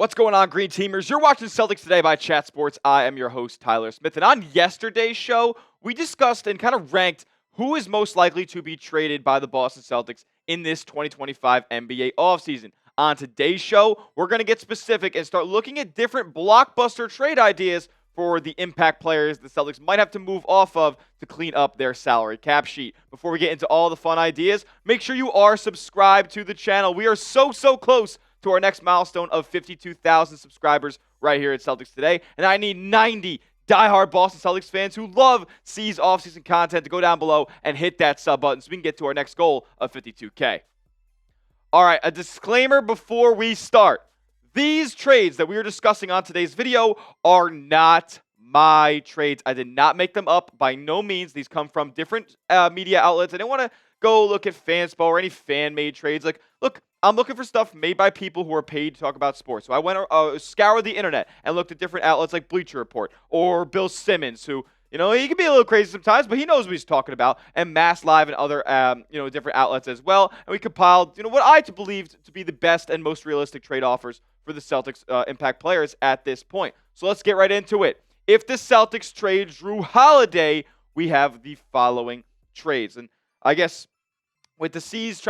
What's going on, Green Teamers? You're watching Celtics Today by Chat Sports. I am your host, Tyler Smith. And on yesterday's show, we discussed and kind of ranked who is most likely to be traded by the Boston Celtics in this 2025 NBA offseason. On today's show, we're going to get specific and start looking at different blockbuster trade ideas for the impact players the Celtics might have to move off of to clean up their salary cap sheet. Before we get into all the fun ideas, make sure you are subscribed to the channel. We are so close to our next milestone of 52,000 subscribers right here at Celtics Today. And I need 90 diehard Boston Celtics fans who love C's offseason content to go down below and hit that sub button so we can get to our next goal of 52K. All right, a disclaimer before we start. These trades that we are discussing on today's video are not my trades. I did not make them up by no means. These come from different media outlets. I didn't want to go look at Fanspo or any fan-made trades. Look, I'm looking for stuff made by people who are paid to talk about sports. So I went scoured the internet and looked at different outlets like Bleacher Report or Bill Simmons, who, you know, he can be a little crazy sometimes, but he knows what he's talking about, and Mass Live and other, different outlets as well. And we compiled, what I believed to be the best and most realistic trade offers for the Celtics impact players at this point. So let's get right into it. If the Celtics trade Jrue Holiday, we have the following trades. And I guess with the C's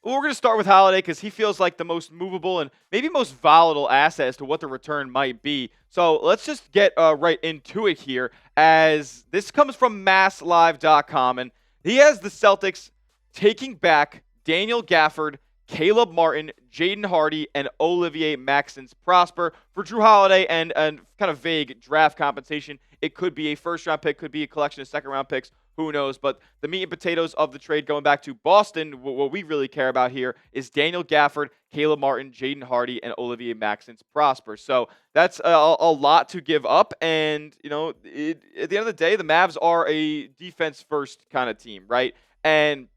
we're going to start with Holiday because he feels like the most movable and maybe most volatile asset as to what the return might be. So let's just get right into it here, as this comes from MassLive.com, and he has the Celtics taking back Daniel Gafford, Caleb Martin, Jaden Hardy, and Olivier Maxence Prosper for Jrue Holiday and kind of vague draft compensation. It could be a first-round pick, could be a collection of second-round picks. Who knows? But the meat and potatoes of the trade going back to Boston, what we really care about here is Daniel Gafford, Caleb Martin, Jaden Hardy, and Olivier Maxence Prosper. So that's a lot to give up. And, at the end of the day, the Mavs are a defense-first kind of team, right? And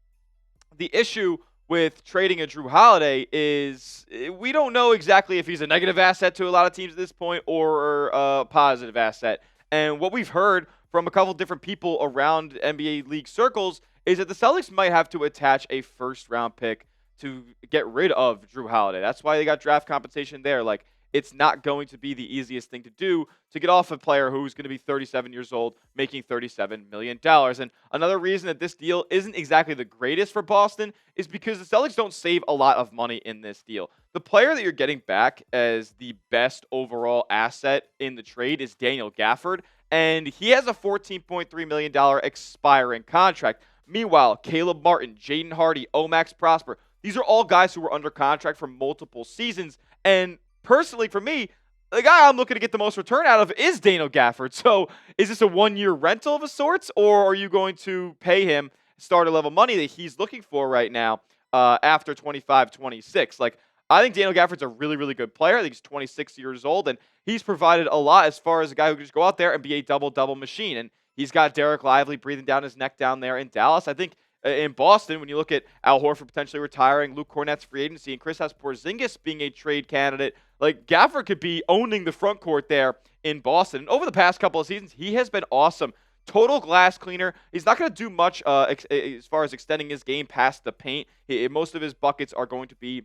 the issue with trading a Jrue Holiday is we don't know exactly if he's a negative asset to a lot of teams at this point or a positive asset. And what we've heard from a couple different people around NBA league circles is that the Celtics might have to attach a first-round pick to get rid of Jrue Holiday. That's why they got draft compensation there. It's not going to be the easiest thing to do to get off a player who's going to be 37 years old, making $37 million. And another reason that this deal isn't exactly the greatest for Boston is because the Celtics don't save a lot of money in this deal. The player that you're getting back as the best overall asset in the trade is Daniel Gafford, and he has a $14.3 million expiring contract. Meanwhile, Caleb Martin, Jaden Hardy, Omax Prosper, these are all guys who were under contract for multiple seasons. And personally, for me, the guy I'm looking to get the most return out of is Daniel Gafford. So is this a one-year rental of a sorts, or are you going to pay him starter-level money that he's looking for right now after 25-26? I think Daniel Gafford's a really, really good player. I think he's 26 years old, and he's provided a lot as far as a guy who can just go out there and be a double-double machine. And he's got Derek Lively breathing down his neck down there in Dallas. I think in Boston, when you look at Al Horford potentially retiring, Luke Cornett's free agency, and Kristaps Porzingis being a trade candidate, Gafford could be owning the front court there in Boston. And over the past couple of seasons, he has been awesome. Total glass cleaner. He's not going to do much as far as extending his game past the paint. Most of his buckets are going to be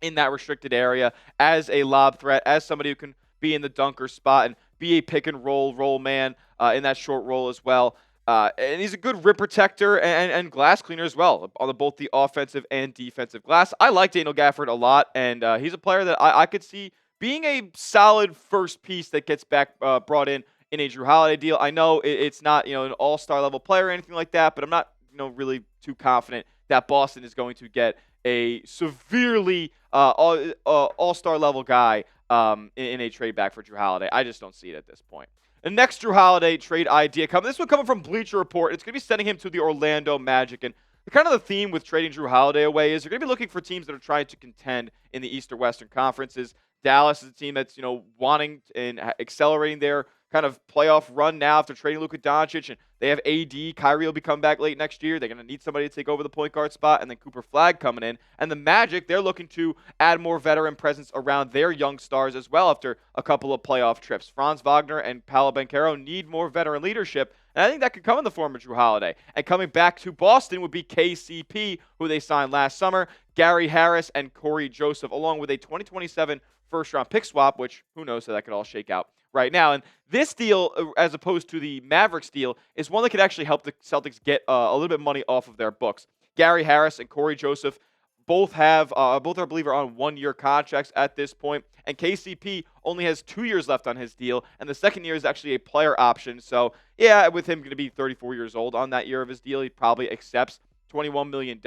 in that restricted area as a lob threat, as somebody who can be in the dunker spot and be a pick and roll man in that short roll as well. And he's a good rim protector and glass cleaner as well on both the offensive and defensive glass. I like Daniel Gafford a lot, and he's a player that I could see being a solid first piece that gets back brought in a Jrue Holiday deal. I know it's not an all-star level player or anything like that, but I'm not really too confident that Boston is going to get a severely all-star level guy in a trade back for Jrue Holiday. I just don't see it at this point. The next Jrue Holiday trade idea this one coming from Bleacher Report. It's going to be sending him to the Orlando Magic. And kind of the theme with trading Jrue Holiday away is you're going to be looking for teams that are trying to contend in the East or Western conferences. Dallas is a team that's wanting and accelerating their kind of playoff run now after trading Luka Doncic, and they have AD. Kyrie will be coming back late next year. They're going to need somebody to take over the point guard spot, and then Cooper Flagg coming in. And the Magic, they're looking to add more veteran presence around their young stars as well after a couple of playoff trips. Franz Wagner and Paolo Banchero need more veteran leadership, and I think that could come in the form of Jrue Holiday. And coming back to Boston would be KCP, who they signed last summer, Gary Harris, and Corey Joseph, along with a 2027 first-round pick swap, which who knows how that could all shake out right now. And this deal, as opposed to the Mavericks deal, is one that could actually help the Celtics get a little bit of money off of their books. Gary Harris and Corey Joseph both are, I believe, on 1-year contracts at this point, and KCP only has 2 years left on his deal, and the second year is actually a player option. So, yeah, with him going to be 34 years old on that year of his deal, he probably accepts $21 million,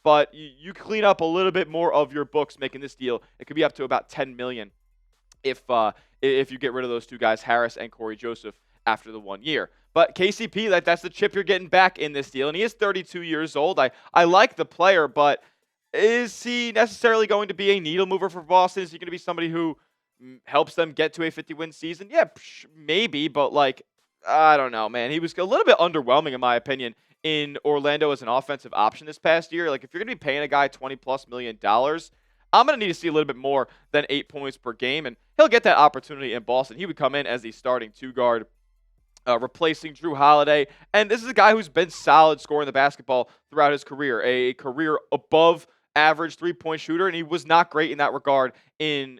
but you clean up a little bit more of your books making this deal. It could be up to about $10 million if you get rid of those two guys, Harris and Corey Joseph, after the 1 year. But KCP, that's the chip you're getting back in this deal, and he is 32 years old. I like the player, but is he necessarily going to be a needle mover for Boston? Is he going to be somebody who helps them get to a 50-win season? Yeah, maybe, but I don't know, man. He was a little bit underwhelming, in my opinion, in Orlando as an offensive option this past year. If you're going to be paying a guy $20+ million, I'm going to need to see a little bit more than 8 points per game, and he'll get that opportunity in Boston. He would come in as the starting two-guard, replacing Jrue Holiday. And this is a guy who's been solid scoring the basketball throughout his career, a career above average three-point shooter, and he was not great in that regard in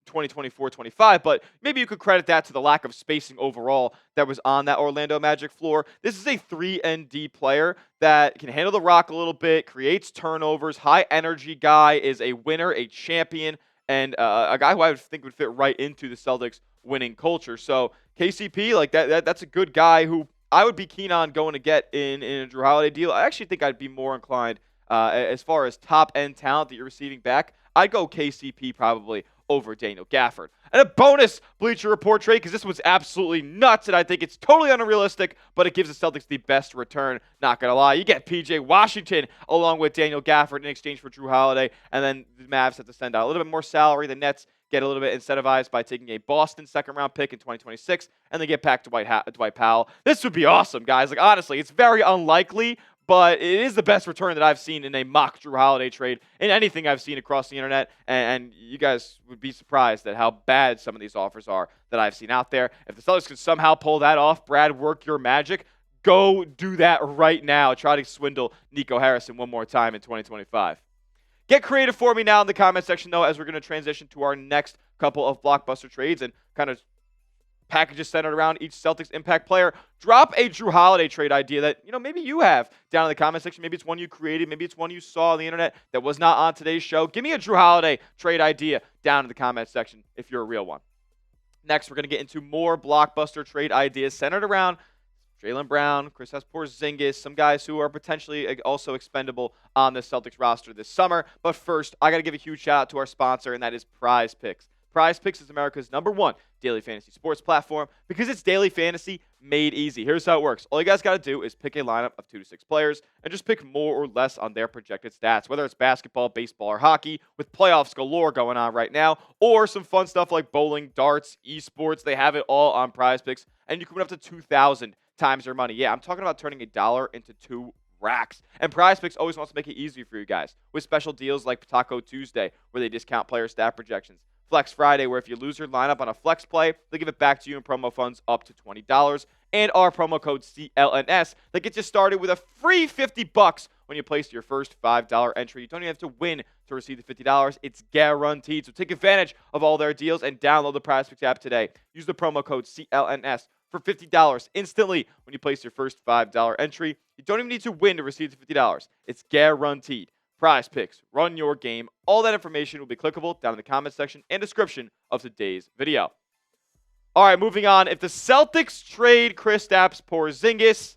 2024-25, but maybe you could credit that to the lack of spacing overall that was on that Orlando Magic floor. This is a 3-and-D player that can handle the rock a little bit, creates turnovers, high-energy guy, is a winner, a champion, and a guy who I would think would fit right into the Celtics winning culture. So KCP, that's a good guy who I would be keen on going to get in a Jrue Holiday deal. I actually think I'd be more inclined as far as top-end talent that you're receiving back. I'd go KCP probably over Daniel Gafford. And a bonus Bleacher Report trade, because this was absolutely nuts, and I think it's totally unrealistic, but it gives the Celtics the best return. Not going to lie. You get P.J. Washington along with Daniel Gafford in exchange for Jrue Holiday, and then the Mavs have to send out a little bit more salary. The Nets get a little bit incentivized by taking a Boston second-round pick in 2026, and they get back to Dwight Powell. This would be awesome, guys. Honestly, it's very unlikely, but it is the best return that I've seen in a mock Jrue Holiday trade in anything I've seen across the internet, and you guys would be surprised at how bad some of these offers are that I've seen out there. If the Celtics can somehow pull that off, Brad, work your magic. Go do that right now. Try to swindle Nico Harrison one more time in 2025. Get creative for me now in the comment section, though, as we're going to transition to our next couple of blockbuster trades and kind of packages centered around each Celtics impact player. Drop a Jrue Holiday trade idea that, maybe you have down in the comment section. Maybe it's one you created. Maybe it's one you saw on the internet that was not on today's show. Give me a Jrue Holiday trade idea down in the comment section if you're a real one. Next, we're going to get into more blockbuster trade ideas centered around Jaylen Brown, Kristaps Porzingis, some guys who are potentially also expendable on the Celtics roster this summer. But first, I got to give a huge shout out to our sponsor, and that is Prize Picks. Prize Picks is America's #1 daily fantasy sports platform because it's daily fantasy made easy. Here's how it works. All you guys got to do is pick a lineup of 2 to 6 players and just pick more or less on their projected stats, whether it's basketball, baseball, or hockey, with playoffs galore going on right now, or some fun stuff like bowling, darts, esports. They have it all on Prize Picks, and you can win up to 2,000 times your money. Yeah, I'm talking about turning $1 into 2 racks. And Prize Picks always wants to make it easy for you guys with special deals like Taco Tuesday, where they discount player stat projections. Flex Friday, where if you lose your lineup on a flex play, they give it back to you in promo funds up to $20. And our promo code CLNS that gets you started with a free $50 when you place your first $5 entry. You don't even have to win to receive the $50. It's guaranteed. So take advantage of all their deals and download the Prize Picks app today. Use the promo code CLNS for $50 instantly when you place your first $5 entry. You don't even need to win to receive the $50. It's guaranteed. Prize Picks, run your game. All that information will be clickable down in the comment section and description of today's video. All right, moving on. If the Celtics trade Kristaps Porzingis,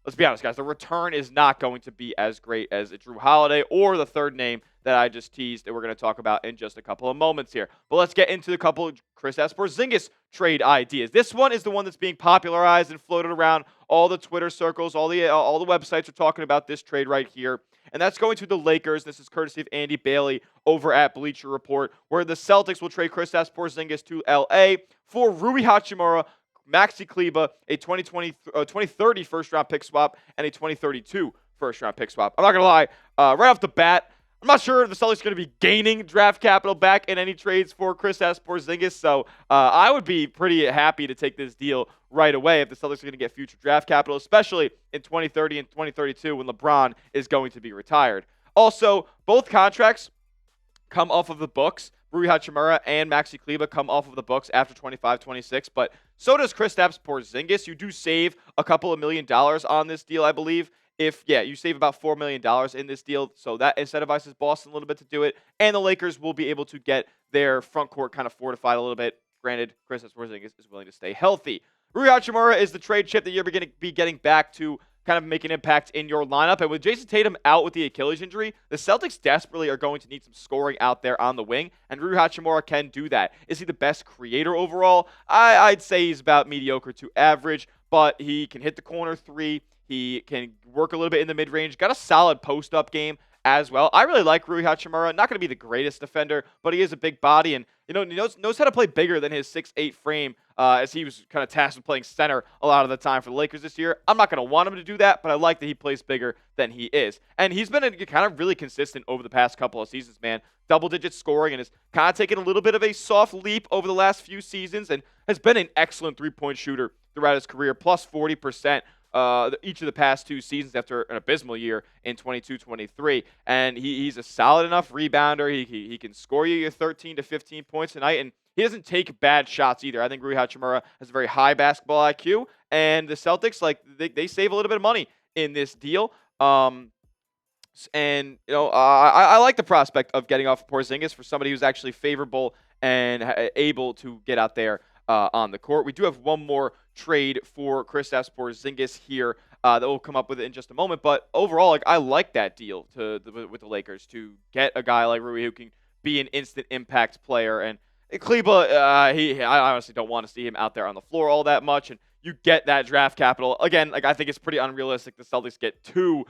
let's be honest, guys, the return is not going to be as great as a Jrue Holiday or the third name that I just teased that we're going to talk about in just a couple of moments here. But let's get into the couple of Kristaps Porzingis trade ideas. This one is the one that's being popularized and floated around all the Twitter circles. All the websites are talking about this trade right here. And that's going to the Lakers. This is courtesy of Andy Bailey over at Bleacher Report, where the Celtics will trade Kristaps Porzingis to L.A. for Rui Hachimura, Maxi Kleber, a 2030 first-round pick swap, and a 2032 first-round pick swap. I'm not going to lie, right off the bat, I'm not sure if the Celtics are going to be gaining draft capital back in any trades for Kristaps Porzingis, so I would be pretty happy to take this deal right away if the Celtics are going to get future draft capital, especially in 2030 and 2032 when LeBron is going to be retired. Also, both contracts come off of the books Rui Hachimura and Maxi Kleber come off of the books after 25-26, but so does Kristaps Porzingis. You do save a couple of $1 million on this deal, I believe. You save about $4 million in this deal, so that incentivizes Boston a little bit to do it, and the Lakers will be able to get their front court kind of fortified a little bit. Granted, Kristaps Porzingis is willing to stay healthy. Rui Hachimura is the trade chip that you're going to be getting back to kind of make an impact in your lineup. And with Jayson Tatum out with the Achilles injury, the Celtics desperately are going to need some scoring out there on the wing, and Jrue Holiday can do that. Is he the best creator overall? I'd say he's about mediocre to average, but he can hit the corner three. He can work a little bit in the mid-range. Got a solid post-up game as well. I really like Rui Hachimura. Not going to be the greatest defender, but he is a big body and he knows how to play bigger than his 6'8" frame, as he was kind of tasked with playing center a lot of the time for the Lakers this year. I'm not going to want him to do that, but I like that he plays bigger than he is. And he's been kind of really consistent over the past couple of seasons, man. Double-digit scoring, and has kind of taken a little bit of a soft leap over the last few seasons and has been an excellent three-point shooter throughout his career, plus 40%. Each of the past two seasons after an abysmal year in 22-23. And he's a solid enough rebounder. He can score you your 13 to 15 points a night, and he doesn't take bad shots either. I think Rui Hachimura has a very high basketball IQ, and the Celtics, they save a little bit of money in this deal. I like the prospect of getting off Porzingis for somebody who's actually favorable and able to get out there on the court. We do have one more trade for Kristaps Porzingis here that we'll come up with in just a moment. But overall, I like that deal with the Lakers to get a guy like Rui who can be an instant impact player. And Kleber, I honestly don't want to see him out there on the floor all that much. And you get that draft capital. Again, I think it's pretty unrealistic the Celtics get two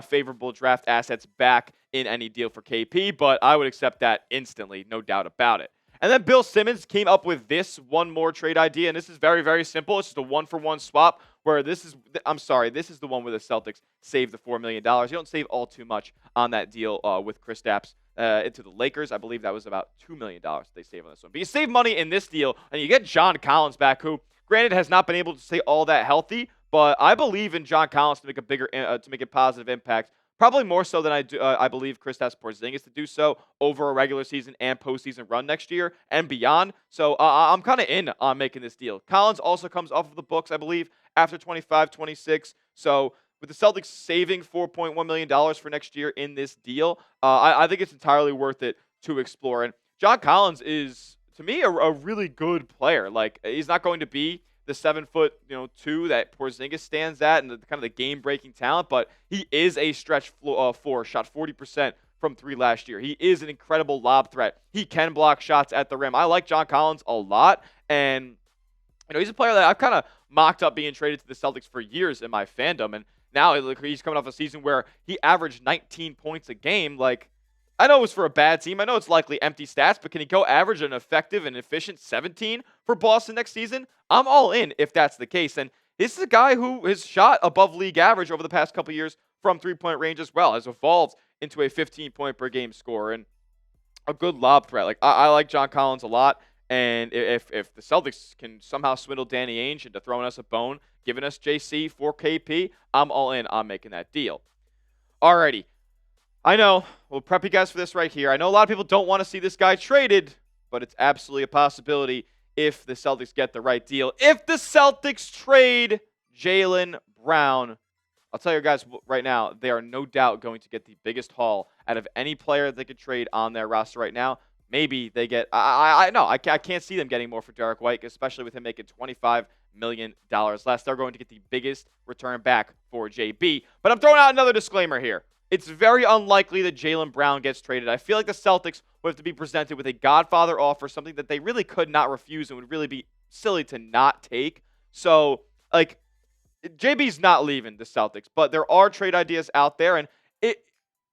favorable draft assets back in any deal for KP, but I would accept that instantly, no doubt about it. And then Bill Simmons came up with this one more trade idea, and this is very, very simple. It's just a one-for-one swap where this is the one where the Celtics save the $4 million. You don't save all too much on that deal with Kristaps into the Lakers. I believe that was about $2 million they save on this one. But you save money in this deal, and you get John Collins back, who, granted, has not been able to stay all that healthy, but I believe in John Collins to make a positive impact. Probably more so than I believe Kristaps Porzingis to do so over a regular season and postseason run next year and beyond. So I'm kind of in on making this deal. Collins also comes off of the books, I believe, after 25-26. So with the Celtics saving $4.1 million for next year in this deal, I think it's entirely worth it to explore. And John Collins is, to me, a really good player. He's not going to be the 7'2" that Porzingis stands at, and the kind of the game-breaking talent, but he is a stretch four, shot 40% from three last year. He is an incredible lob threat. He can block shots at the rim. I like John Collins a lot, and he's a player that I've kind of mocked up being traded to the Celtics for years in my fandom, and now he's coming off a season where he averaged 19 points a game. I know it was for a bad team. I know it's likely empty stats, but can he go average an effective and efficient 17 for Boston next season? I'm all in if that's the case. And this is a guy who has shot above league average over the past couple years from three-point range as well, has evolved into a 15-point-per-game scorer and a good lob threat. I like John Collins a lot, and if the Celtics can somehow swindle Danny Ainge into throwing us a bone, giving us JC for KP, I'm all in on making that deal. Alrighty. I know. We'll prep you guys for this right here. I know a lot of people don't want to see this guy traded, but it's absolutely a possibility if the Celtics get the right deal. If the Celtics trade Jaylen Brown, I'll tell you guys right now, they are no doubt going to get the biggest haul out of any player they could trade on their roster right now. Maybe they get, I can't see them getting more for Derek White, especially with him making $25 million less. They're going to get the biggest return back for JB. But I'm throwing out another disclaimer here. It's very unlikely that Jaylen Brown gets traded. I feel like the Celtics would have to be presented with a Godfather offer, something that they really could not refuse and would really be silly to not take. So, JB's not leaving the Celtics, but there are trade ideas out there, and it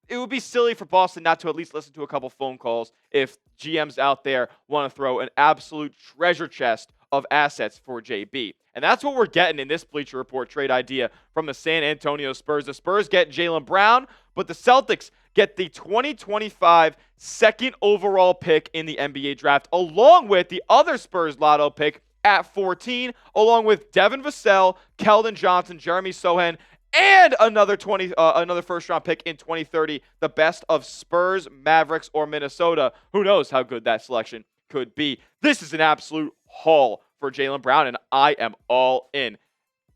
would be silly for Boston not to at least listen to a couple phone calls if GMs out there want to throw an absolute treasure chest of assets for JB. And that's what we're getting in this Bleacher Report trade idea from the San Antonio Spurs. The Spurs get Jaylen Brown, but the Celtics get the 2025 second overall pick in the NBA draft, along with the other Spurs lotto pick at 14, along with Devin Vassell, Keldon Johnson, Jeremy Sohan, and another first-round pick in 2030, the best of Spurs, Mavericks, or Minnesota. Who knows how good that selection could be. This is an absolute haul for Jaylen Brown, and I am all in.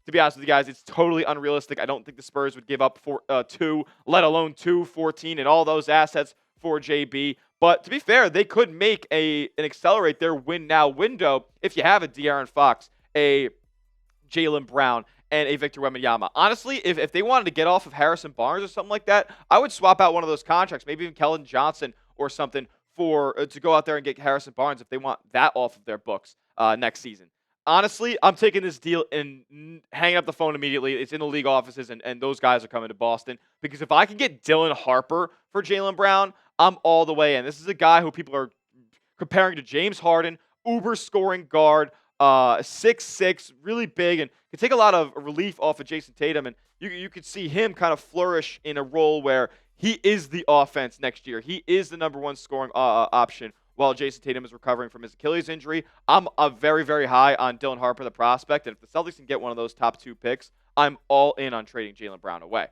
To be honest with you guys, it's totally unrealistic. I don't think the Spurs would give up 2, let alone 2, 14, and all those assets for JB. But to be fair, they could make and accelerate their win now window if you have a De'Aaron Fox, a Jaylen Brown, and a Victor Wembanyama. Honestly, if they wanted to get off of Harrison Barnes or something like that, I would swap out one of those contracts, maybe even Keldon Johnson or something for to go out there and get Harrison Barnes if they want that off of their books next season. Honestly, I'm taking this deal and hanging up the phone immediately. It's in the league offices, and those guys are coming to Boston. Because if I can get Dylan Harper for Jaylen Brown, I'm all the way in. This is a guy who people are comparing to James Harden, uber scoring guard, 6'6", really big, and can take a lot of relief off of Jayson Tatum. And you could see him kind of flourish in a role where he is the offense next year. He is the number one scoring option while Jayson Tatum is recovering from his Achilles injury. I'm very, very high on Dylan Harper, the prospect. And if the Celtics can get one of those top 2 picks, I'm all in on trading Jaylen Brown away.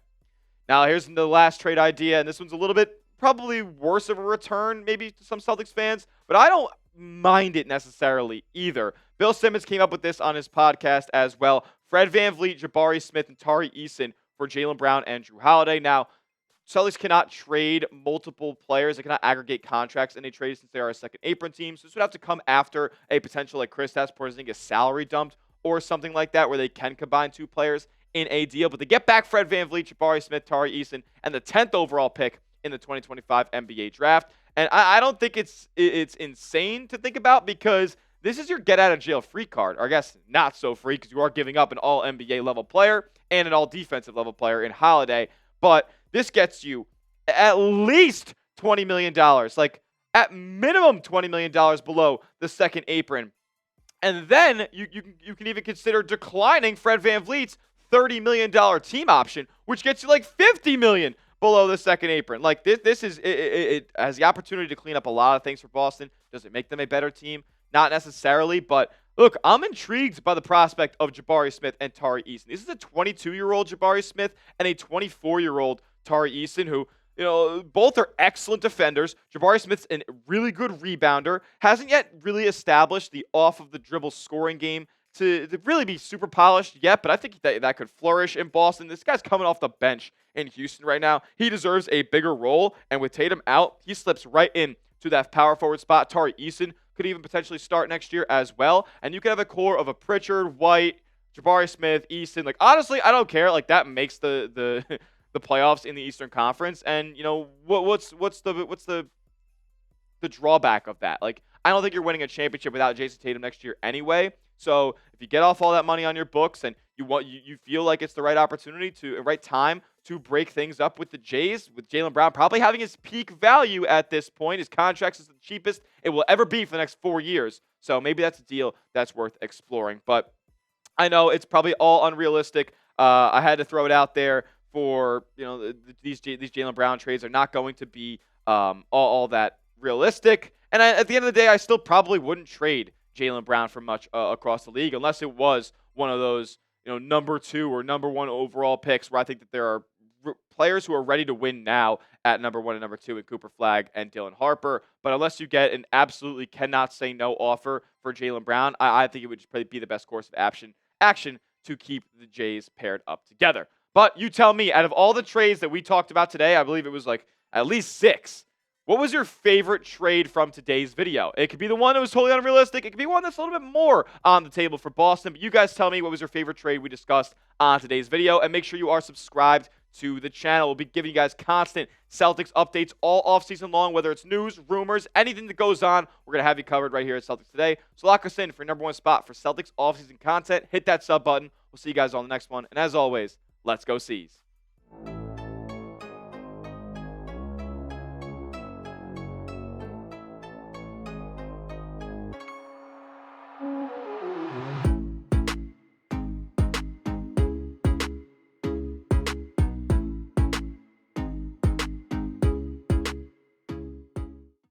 Now, here's the last trade idea, and this one's a little bit probably worse of a return maybe to some Celtics fans, but I don't mind it necessarily either. Bill Simmons came up with this on his podcast as well. Fred VanVleet, Jabari Smith, and Tari Eason for Jaylen Brown and Jrue Holiday. Now, Celtics cannot trade multiple players. They cannot aggregate contracts in a trade since they are a second apron team. So this would have to come after a potential like Kristaps Porzingis salary dumped or something like that where they can combine 2 players in a deal. But they get back Fred VanVleet, Jabari Smith, Tari Eason, and the 10th overall pick in the 2025 NBA draft. And I don't think it's insane to think about because this is your get-out-of-jail-free card. Or I guess not so free because you are giving up an all-NBA level player and an all-defensive level player in Holiday. But this gets you at least $20 million, like at minimum $20 million below the second apron. And then you can even consider declining Fred VanVleet's $30 million team option, which gets you like $50 million below the second apron. Like this is it has the opportunity to clean up a lot of things for Boston. Does it make them a better team? Not necessarily, but look, I'm intrigued by the prospect of Jabari Smith and Tari Eason. This is a 22-year-old Jabari Smith and a 24-year-old Tari Eason who, both are excellent defenders. Jabari Smith's a really good rebounder. Hasn't yet really established the off-of-the-dribble scoring game to really be super polished yet, but I think that could flourish in Boston. This guy's coming off the bench in Houston right now. He deserves a bigger role, and with Tatum out, he slips right in to that power forward spot. Tari Eason could even potentially start next year as well, and you could have a core of a Pritchard, White, Jabari Smith, Eason. Like, honestly, I don't care. Like, that makes the playoffs in the Eastern Conference, and what's the drawback of that? Like, I don't think you're winning a championship without Jayson Tatum next year anyway. So if you get off all that money on your books and you feel like it's the right opportunity right time to break things up with the Jays, with Jaylen Brown probably having his peak value at this point. His contract is the cheapest it will ever be for the next 4 years. So maybe that's a deal that's worth exploring. But I know it's probably all unrealistic. I had to throw it out there for these Jaylen Brown trades are not going to be all that realistic. And at the end of the day, I still probably wouldn't trade Jaylen Brown for much across the league unless it was one of those number 2 or number 1 overall picks where I think that there are players who are ready to win now at number 1 and number 2 in Cooper Flagg and Dylan Harper. But unless you get an absolutely cannot say no offer for Jaylen Brown, I think it would just probably be the best course of action to keep the Jays paired up together. But you tell me, out of all the trades that we talked about today, I believe it was like at least 6. What was your favorite trade from today's video? It could be the one that was totally unrealistic. It could be one that's a little bit more on the table for Boston. But you guys tell me what was your favorite trade we discussed on today's video. And make sure you are subscribed to the channel. We'll be giving you guys constant Celtics updates all offseason long, whether it's news, rumors, anything that goes on. We're going to have you covered right here at Celtics Today. So lock us in for your number 1 spot for Celtics offseason content. Hit that sub button. We'll see you guys on the next one. And as always, let's go C's.